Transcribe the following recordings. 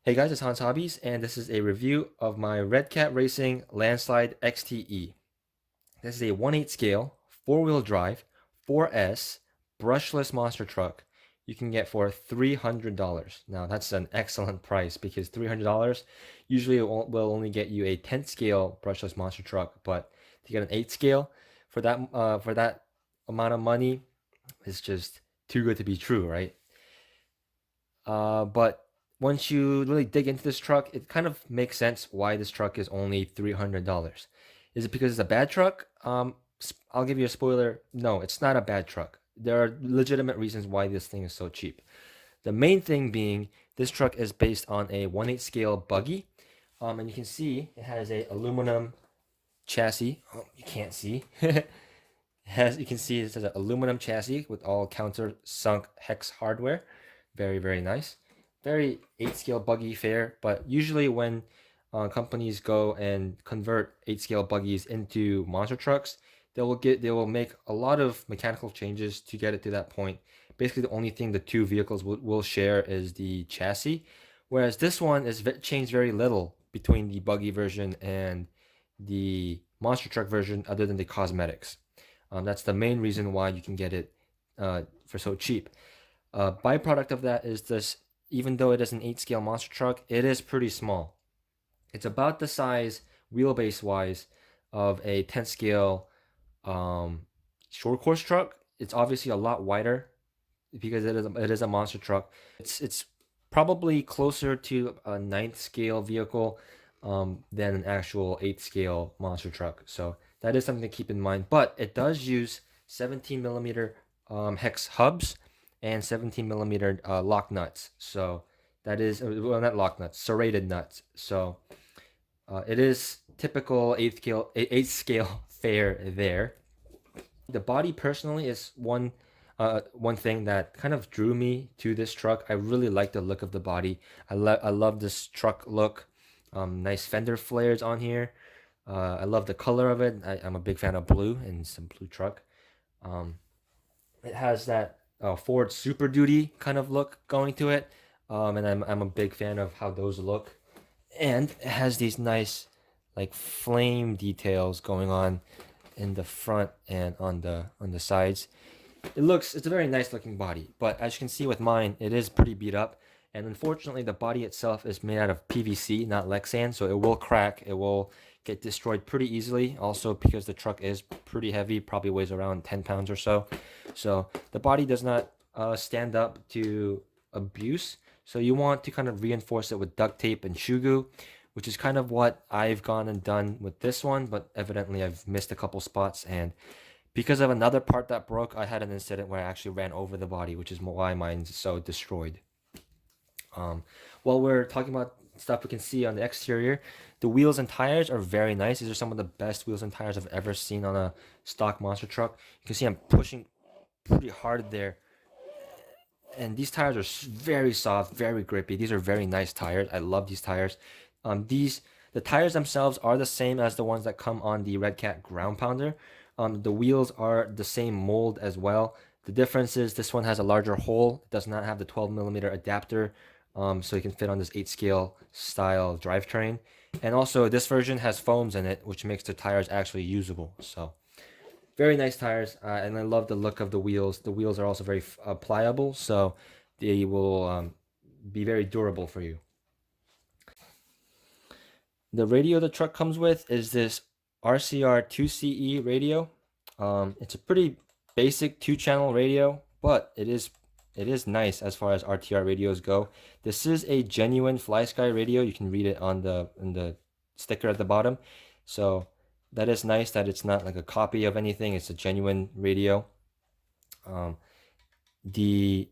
Hey guys, it's Hans Hobbies, and this is a review of my Redcat Racing Landslide XTE. This is a 1/8 scale, 4-wheel drive, 4S, brushless monster truck you can get for $300. Now, that's an excellent price because $300 usually will only get you a 10th scale brushless monster truck, but to get an 8 scale for that amount of money is just too good to be true, right? But once you really dig into this truck, it kind of makes sense why this truck is only $300. Is it because it's a bad truck? I'll give you a spoiler. No, it's not a bad truck. There are legitimate reasons why this thing is so cheap. The main thing being this truck is based on a 1/8 scale buggy. And you can see it has a aluminum chassis. Oh, you can't see. You can see it has an aluminum chassis with all countersunk hex hardware. Very, very nice. Very 8 scale buggy fare, but usually when companies go and convert 8 scale buggies into monster trucks, they will make a lot of mechanical changes to get it to that point. Basically, the only thing the two vehicles will share is the chassis, whereas this one is changed very little between the buggy version and the monster truck version, other than the cosmetics. That's the main reason why you can get it for so cheap. Byproduct of that is this, even though it is an 8 scale monster truck, it is pretty small. It's about the size, wheelbase wise, of a 10 scale short course truck. It's obviously a lot wider because it is a monster truck. It's probably closer to a 9th scale vehicle than an actual 8 scale monster truck. So that is something to keep in mind. But it does use 17 millimeter hex hubs and 17 millimeter lock nuts. So that is, well, not lock nuts, serrated nuts. So it is typical 8th scale fare there. The body personally is one thing that kind of drew me to this truck. I really like the look of the body. I love this truck look. Nice fender flares on here. I love the color of it. I'm a big fan of blue and some blue truck. Um, it has that Ford Super Duty kind of look going to it, and I'm a big fan of how those look. And it has these nice like flame details going on in the front and on the sides. It's a very nice looking body, but as you can see with mine, it is pretty beat up. And unfortunately, the body itself is made out of PVC, not Lexan, so it will crack. It will get destroyed pretty easily. Also, because the truck is pretty heavy, probably weighs around 10 pounds or so. So the body does not stand up to abuse. So you want to kind of reinforce it with duct tape and shoe glue, which is kind of what I've gone and done with this one, but evidently I've missed a couple spots, and because of another part that broke, I had an incident where I actually ran over the body, which is why mine's so destroyed. While we're talking about stuff we can see on the exterior, the wheels and tires are very nice. These are some of the best wheels and tires I've ever seen on a stock monster truck. You can see I'm pushing pretty hard there. And these tires are very soft, very grippy. These are very nice tires. I love these tires. The tires themselves are the same as the ones that come on the Redcat Ground Pounder. The wheels are the same mold as well. The difference is this one has a larger hole. It does not have the 12 millimeter adapter, so you can fit on this 8 scale style drivetrain. And also, this version has foams in it, which makes the tires actually usable. So, very nice tires, and I love the look of the wheels. The wheels are also very pliable, so they will be very durable for you. The radio the truck comes with is this RCR 2CE radio. It's a pretty basic 2-channel radio, but it is nice as far as RTR radios go. This is a genuine FlySky radio. You can read it on the sticker at the bottom. So that is nice that it's not like a copy of anything. It's a genuine radio. The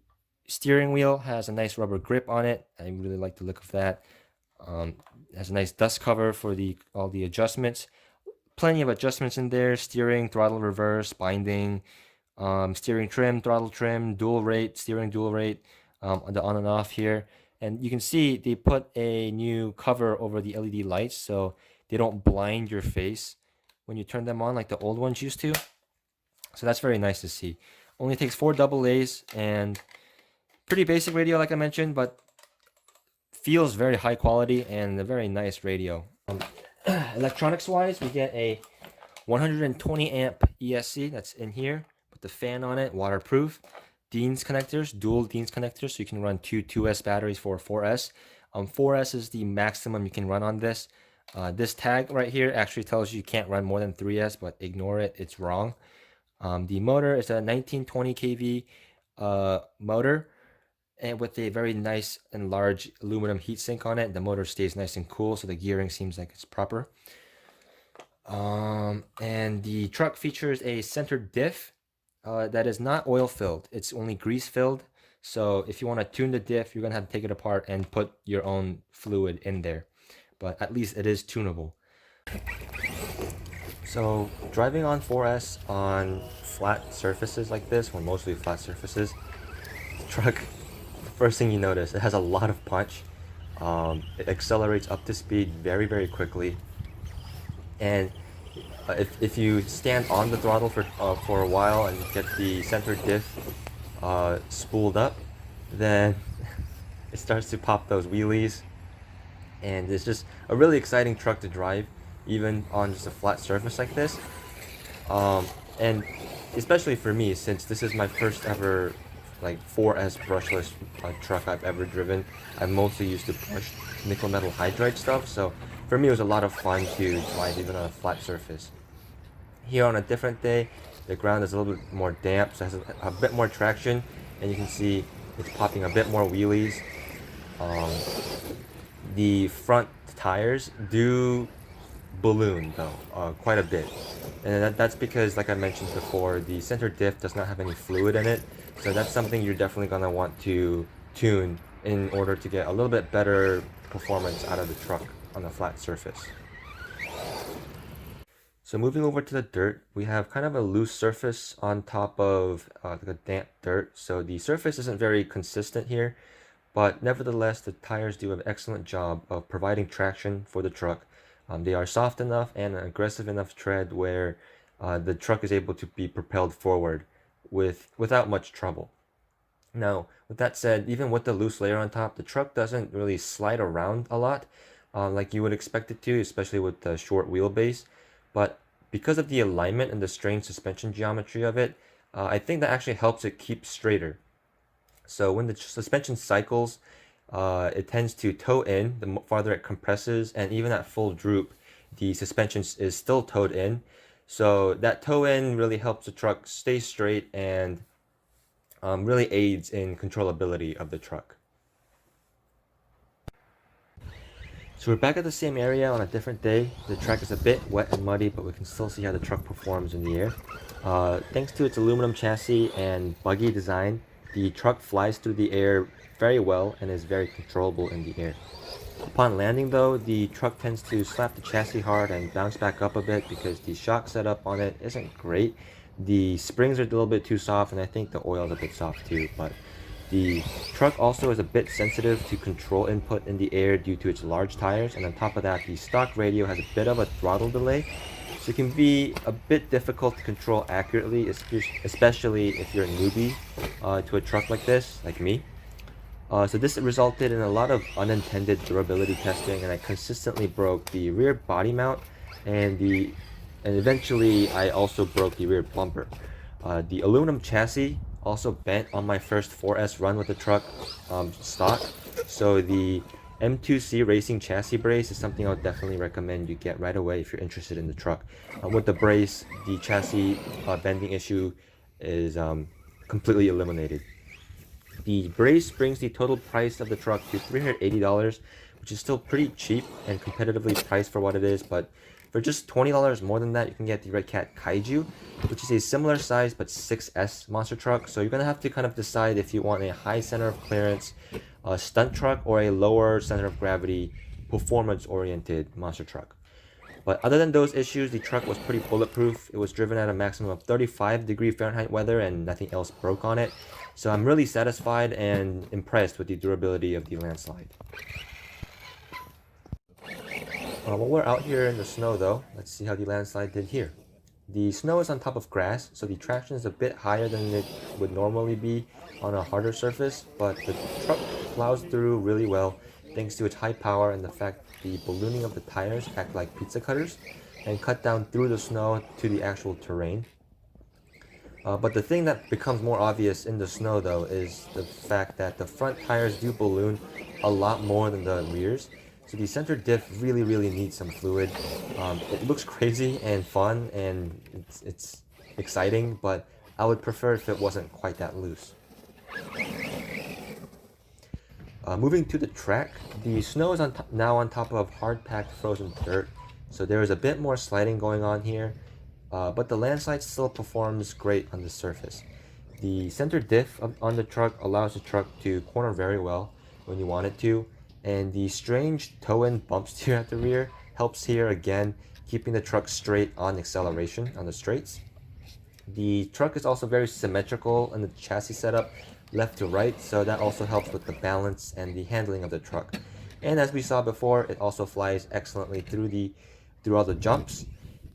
steering wheel has a nice rubber grip on it. I really like the look of that. It has a nice dust cover for all the adjustments. Plenty of adjustments in there: steering, throttle reverse, binding, steering trim, throttle trim, dual rate, steering dual rate, the on and off here. And you can see they put a new cover over the LED lights so they don't blind your face when you turn them on like the old ones used to. So that's very nice to see. Only takes 4 AA's, and pretty basic radio like I mentioned, but feels very high quality and a very nice radio. Electronics wise, we get a 120 amp ESC that's in here with the fan on it, waterproof. Dean's connectors, dual Dean's connectors, so you can run two 2S batteries for 4S. 4S is the maximum you can run on this. This tag right here actually tells you can't run more than 3S, but ignore it, it's wrong. The motor is a 1920 kV motor, and with a very nice and large aluminum heatsink on it. The motor stays nice and cool, so the gearing seems like it's proper. And the truck features a center diff that is not oil filled, it's only grease filled. So if you want to tune the diff, you're gonna have to take it apart and put your own fluid in there, but at least it is tunable. So driving on 4S on flat surfaces like this, or mostly flat surfaces, the truck, the first thing you notice, it has a lot of punch. It accelerates up to speed very, very quickly. And if you stand on the throttle for a while and get the center diff spooled up, then it starts to pop those wheelies. And it's just a really exciting truck to drive, even on just a flat surface like this. And especially for me, since this is my first ever like 4S brushless truck I've ever driven. I'm mostly used to brushed nickel metal hydride stuff, so for me it was a lot of fun to drive even on a flat surface. Here on a different day, the ground is a little bit more damp, so it has a bit more traction, and you can see it's popping a bit more wheelies. The front tires do balloon though, quite a bit, and that's because, like I mentioned before, the center diff does not have any fluid in it, so that's something you're definitely gonna want to tune in order to get a little bit better performance out of the truck on a flat surface. So moving over to the dirt, we have kind of a loose surface on top of the damp dirt, so the surface isn't very consistent here, but nevertheless the tires do an excellent job of providing traction for the truck. They are soft enough and aggressive enough tread where the truck is able to be propelled forward without much trouble. Now, with that said, even with the loose layer on top, the truck doesn't really slide around a lot like you would expect it to, especially with the short wheelbase. But because of the alignment and the strained suspension geometry of it, I think that actually helps it keep straighter. So when the suspension cycles, it tends to toe in the farther it compresses, and even at full droop, the suspension is still towed in. So that toe in really helps the truck stay straight and really aids in controllability of the truck. So we're back at the same area on a different day. The track is a bit wet and muddy, but we can still see how the truck performs in the air. Thanks to its aluminum chassis and buggy design, the truck flies through the air very well and is very controllable in the air. Upon landing though, the truck tends to slap the chassis hard and bounce back up a bit because the shock setup on it isn't great. The springs are a little bit too soft, and I think the oil is a bit soft too, but the truck also is a bit sensitive to control input in the air due to its large tires, and on top of that, the stock radio has a bit of a throttle delay, so it can be a bit difficult to control accurately, especially if you're a newbie to a truck like this, like me. So this resulted in a lot of unintended durability testing, and I consistently broke the rear body mount and eventually I also broke the rear bumper. The aluminum chassis also bent on my first 4S run with the truck stock, so the M2C Racing chassis brace is something I would definitely recommend you get right away if you're interested in the truck. With the brace, the chassis bending issue is completely eliminated. The brace brings the total price of the truck to $380, which is still pretty cheap and competitively priced for what it is, but for just $20 more than that, you can get the Redcat Kaiju, which is a similar size but 6S monster truck. So you're going to have to kind of decide if you want a high center of clearance stunt truck or a lower center of gravity performance-oriented monster truck. But other than those issues, the truck was pretty bulletproof. It was driven at a maximum of 35-degree Fahrenheit weather and nothing else broke on it. So I'm really satisfied and impressed with the durability of the Landslide. While we're out here in the snow though, let's see how the Landslide did here. The snow is on top of grass, so the traction is a bit higher than it would normally be on a harder surface, but the truck plows through really well thanks to its high power and the fact the ballooning of the tires act like pizza cutters and cut down through the snow to the actual terrain. But the thing that becomes more obvious in the snow, though, is the fact that the front tires do balloon a lot more than the rears. So the center diff really needs some fluid. It looks crazy and fun, and it's exciting, but I would prefer if it wasn't quite that loose. Moving to the track, the snow is now on top of hard-packed frozen dirt, so there is a bit more sliding going on here, but the Landslide still performs great on the surface. The center diff on the truck allows the truck to corner very well when you want it to, and the strange toe-in bumps here at the rear helps here again, keeping the truck straight on acceleration on the straights. The truck is also very symmetrical in the chassis setup, left to right, so that also helps with the balance and the handling of the truck. And as we saw before, it also flies excellently through all the jumps.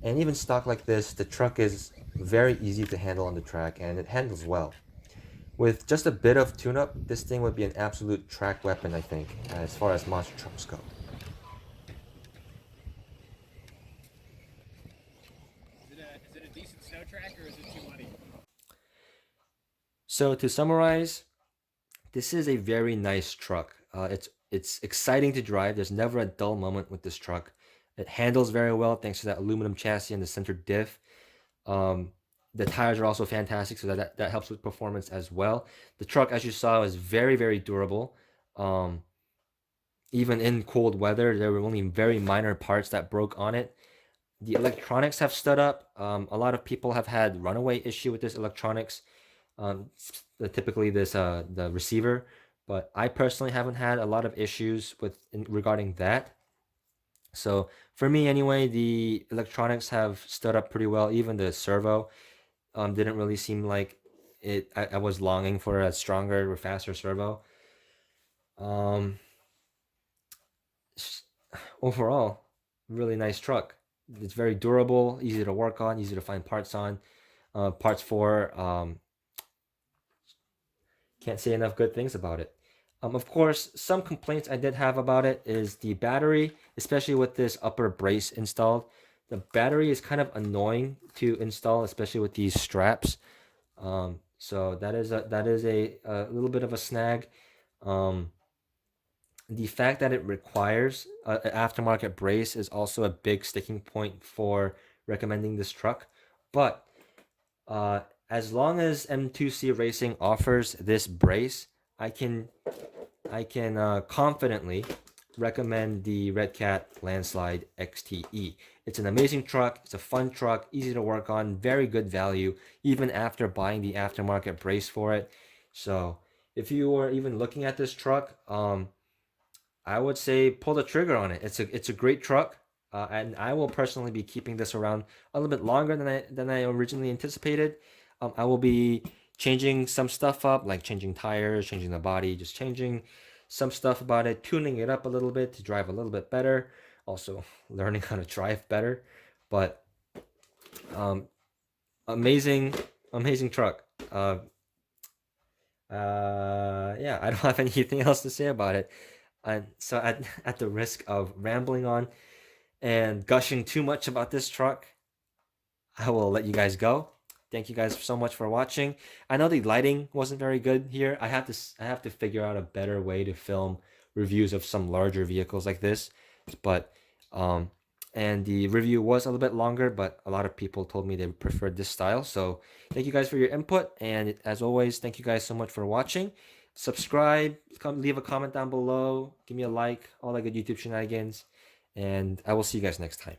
And even stock like this, the truck is very easy to handle on the track, and it handles well. With just a bit of tune-up, this thing would be an absolute track weapon, I think, as far as monster trucks go. Is it a decent snow track or is it too muddy? So to summarize, this is a very nice truck. It's exciting to drive. There's never a dull moment with this truck. It handles very well thanks to that aluminum chassis and the center diff. The tires are also fantastic, so that helps with performance as well. The truck, as you saw, is very durable. Even in cold weather, there were only very minor parts that broke on it. The electronics have stood up. A lot of people have had runaway issue with this electronics. Typically the receiver, but I personally haven't had a lot of issues regarding that. So for me anyway, the electronics have stood up pretty well. Even the servo didn't really seem like it. I was longing for a stronger or faster servo. Um, Overall, really nice truck. It's very durable, easy to work on, easy to find parts on. Parts for can't say enough good things about it. Of course, some complaints I did have about it is the battery, especially with this upper brace installed. The battery is kind of annoying to install, especially with these straps. So that is a little bit of a snag. The fact that it requires an aftermarket brace is also a big sticking point for recommending this truck. But as long as M2C Racing offers this brace, I can confidently recommend the Redcat Landslide XTE. It's an amazing truck. It's a fun truck, easy to work on, very good value, even after buying the aftermarket brace for it. So if you are even looking at this truck, I would say pull the trigger on it. It's a great truck, and I will personally be keeping this around a little bit longer than I originally anticipated. I will be changing some stuff up, like changing tires, changing the body, just changing some stuff about it, tuning it up a little bit to drive a little bit better. Also learning how to drive better, but amazing truck. Yeah, I don't have anything else to say about it. And so at the risk of rambling on and gushing too much about this truck, I will let you guys go. Thank you guys so much for watching. I know the lighting wasn't very good here. I have to figure out a better way to film reviews of some larger vehicles like this. But and the review was a little bit longer, but a lot of people told me they preferred this style. So thank you guys for your input, and as always, thank you guys so much for watching. Subscribe, leave a comment down below, give me a like, all that good YouTube shenanigans, and I will see you guys next time.